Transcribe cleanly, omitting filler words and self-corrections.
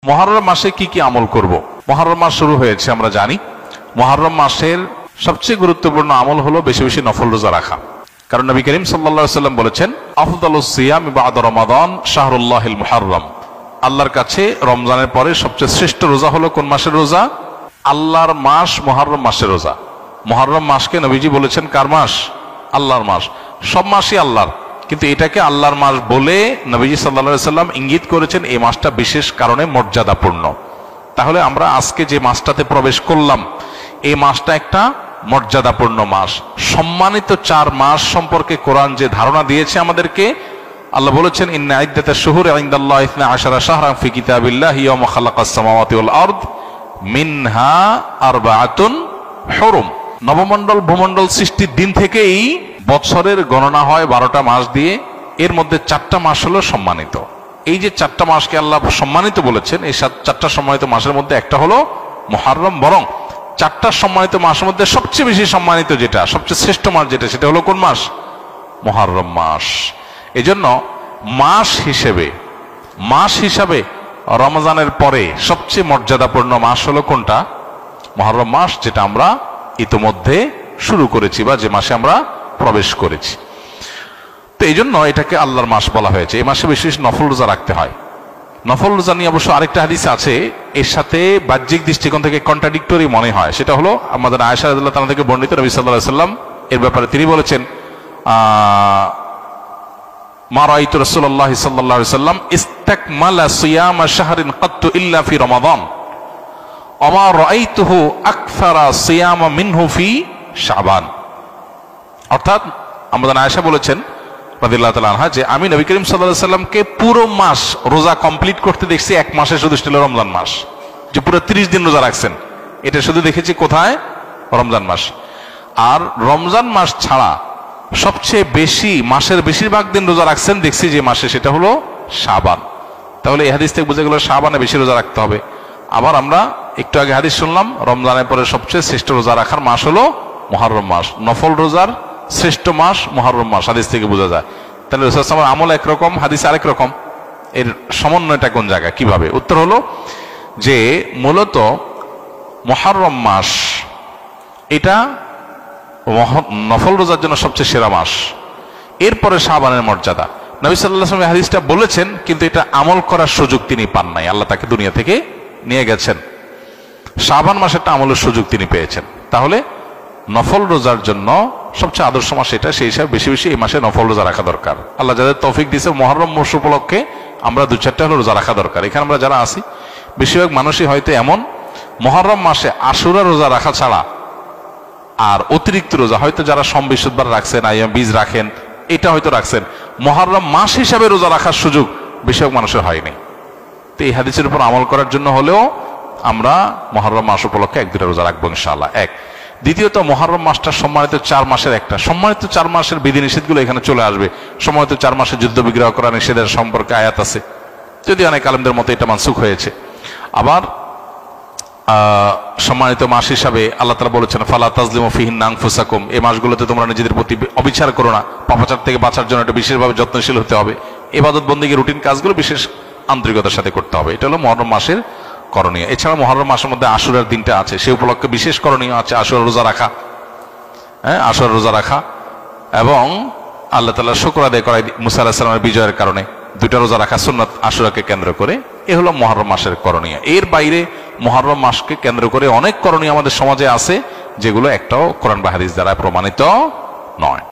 মুহররম মাসে কি কি আমল করব? মুহররম মাস শুরু হয়েছে, আমরা জানি। মুহররম মাসের সবচেয়ে গুরুত্বপূর্ণ আমল হলো বেশি বেশি নফল রোজা রাখা। কারণ নবী করিম সাল্লাল্লাহু আলাইহি ওয়াসাল্লাম বলেছেন, আফদালুস সিয়াম বা'দা রমাদান শাহরুল্লাহিল মুহররম। আল্লাহর কাছে রমজানের পরে সবচেয়ে শ্রেষ্ঠ রোজা হলো কোন মাসের রোজা? আল্লাহর মাস মুহররম মাসের রোজা। মুহররম মাসকে নবীজি বলেছেন কার মাস? আল্লাহর মাস। সব মাসই আল্লাহর, কিন্তু এটাকে আল্লাহর মাস বলে নবীজি সাল্লাল্লাহু আলাইহি ওয়াসাল্লাম ইঙ্গিত করেছেন এই মাসটা বিশেষ কারণে মর্যাদাপূর্ণ। তাহলে আমরা আজকে যে মাসটাতে প্রবেশ করলাম, এই মাসটা একটা মর্যাদাপূর্ণ মাস। সম্মানিত 4 মাস সম্পর্কে কোরআন যে ধারণা দিয়েছে আমাদেরকে, আল্লাহ বলেছেন, ইন্না ইদ্দাতাশ শুহুরি ইনদাল্লাহি 12 শাহরান ফি কিতাবিল্লাহি ইয়াওমা খালাকাস সামাওয়াতি ওয়াল আরদ মিনহা আরবাআতুন হুরুম। নবমণ্ডল ভূমণ্ডল সৃষ্টির দিন থেকেই বছরের গণনা হয় 12টা মাস দিয়ে। এর মধ্যে 4টা মাস হলো সম্মানিত। এই যে 4টা মাসকে আল্লাহ সম্মানিত বলেছেন, এই 4টা সম্মানিত মাসের মধ্যে একটা হলো মুহররম। বরং 4টা সম্মানিত মাসের মধ্যে সবচেয়ে বেশি সম্মানিত যেটা, সবচেয়ে শ্রেষ্ঠ মাস যেটা, সেটা হলো কোন মাস? মুহররম মাস। এজন্য মাস হিসাবে রমজানের পরে সবচেয়ে মর্যাদাপূর্ণ মাস হলো কোনটা? মুহররম মাস, যেটা আমরা ইতোমধ্যে শুরু করেছি বা যে মাসে আমরা প্রবেশ করেছি। তো এই জন্য এটাকে আল্লাহর মাস বলা হয়েছে। এই মাসে বেশি বেশি নফল রোজা রাখতে হয়। নফল রোজা নিয়ে অবশ্য আরেকটা হাদিস আছে, এর সাথে বাহ্যিক দৃষ্টিকোণ থেকে কন্ট্রাডিক্টরি মনে হয়। সেটা হলো আমাদের আয়েশা রাদিয়াল্লাহু তাআলা থেকে বর্ণিত, নবী সাল্লাল্লাহু আলাইহি ওয়াসাল্লাম এর ব্যাপারে তিনি বলেছেন, মা রাআইতু রাসূলুল্লাহ সাল্লাল্লাহু আলাইহি ওয়াসাল্লাম ইস্তাকমালা সিয়ামা শাহরিন কাত্তু ইল্লা ফি রমাদান ওয়া মা রাআইতুহু আকসারা সিয়ামা মিনহু ফি শাবান। অর্থাৎ আমাদের আয়েশা বলেছেন রাদিয়াল্লাহু তাআলা আনহা, যে আমি নবী করিম সাল্লাল্লাহু আলাইহি ওয়াসাল্লামকে পুরো মাস রোজা কমপ্লিট করতে দেখছি এক মাসে, শুধু ছিল রমজান মাস, যে পুরো 30 দিন রোজা রাখছেন। এটা শুধু দেখেছি কোথায়? রমজান মাস। আর রমজান মাস ছাড়া সবচেয়ে বেশি মাসের বেশিরভাগ দিন রোজা রাখছেন দেখছি যে মাসে, সেটা হলো শাবান। তাহলে এই হাদিস থেকে বোঝা গেল শাবানে বেশি রোজা রাখতে হবে। আবার আমরা একটু আগে হাদিস শুনলাম, রমজানের পরে সবচেয়ে শ্রেষ্ঠ রোজা রাখার মাস হলো মুহররম মাস। নফল রোজার শ্রেষ্ঠ মাস মুহররম মাস, হাদিস থেকে বোঝা যায়। তাহলে রাসূল সাল্লাল্লাহু আলাইহি ওয়াসাল্লাম আমল একরকম, হাদিস আরেক রকম। এর সমন্বয়টা কোন জায়গায়, কিভাবে? উত্তর হলো যে মূলত মুহররম মাস এটা নফল রোজার জন্য সবচেয়ে সেরা মাস। এরপরে শাবানের মর্যাদা। নবী সাল্লাল্লাহু আলাইহি ওয়াসাল্লাম হাদিসটা বলেছেন, কিন্তু এটা আমল করার সুযোগ তিনি পান নাই। আল্লাহ তাকে দুনিয়া থেকে নিয়ে গেছেন। শাবান মাসেরটা আমলের সুযোগ তিনি পেয়েছেন। তাহলে নফল রোজার জন্য সবচেয়ে আদর্শ মাস এটা, সেই হিসাবে বেশি বেশি এই মাসে নফল রোজা রাখা দরকার। আল্লাহ যাদের তৌফিক দিয়েছে, মুহররম মাস উপলক্ষে আমরা 2-4টা হলো রোজা রাখা দরকার। এখানে আমরা যারা আছি বেশিরভাগ মানুষই হয়তো এমন, মুহররম মাসে আশুরা রোজা রাখা ছাড়া আর অতিরিক্ত রোজা হয়তো যারা সোম বৃহস্পতিবার রাখছেন, আইয়াম বীজ রাখেন, এটা হয়তো রাখছেন, মুহররম মাস হিসাবে রোজা রাখার সুযোগ বেশিরভাগ মানুষের হয়নি। তো এই হাদিসের উপর আমল করার জন্য হলেও আমরা মুহররম মাস উপলক্ষে 1-2টা রোজা রাখবো ইনশাআল্লাহ। দ্বিতীয়ত, মুহররম মাসটা সম্মানিত 4 মাসের একটা। সম্মানিত 4 মাসের বিধিনিষেধগুলো এখানে চলে আসবে। সম্মানিত 4 মাসে যুদ্ধ বিগ্রহ করা নিষেধের সম্পর্কে আয়াত আছে, যদি অনেক আলেমদের মতে এটা মানসুখ হয়েছে। আবার সম্মানিত মাস হিসাবে আল্লাহ তাআলা বলেছেন, ফালা তাজলিমু ফিহিন্না আনফুসাকুম, এই মাসগুলোতে তোমরা নিজেদের প্রতি অবিচার করো না। পাপাচার থেকে বাঁচার জন্য এটা বিশেষভাবে যত্নশীল হতে হবে। ইবাদত বন্দেগী রুটিন কাজগুলো বিশেষ আন্তরিকতার সাথে করতে হবে। এটা হলো মুহররম মাসের করণীয়। এছাড়া মুহররম মাসের মধ্যে আশুরার দিনটা আছে, সেই উপলক্ষে বিশেষ করণীয় আছে আশুরা রোজা রাখা। আশুরা রোজা রাখা এবং আল্লাহ তাআলা শুকর আদায় করা মুসা আলাইহিস সালামের বিজয়ের কারণে 2টা রোজা রাখা সুন্নাত আশুরাকে কেন্দ্র করে। এ হলো মুহররম মাসের করণীয়। এর বাইরে মুহররম মাসকে কেন্দ্র করে অনেক করণীয় আমাদের সমাজে আছে, যেগুলো একটাও কোরআন বা হাদিস দ্বারা প্রমাণিত নয়।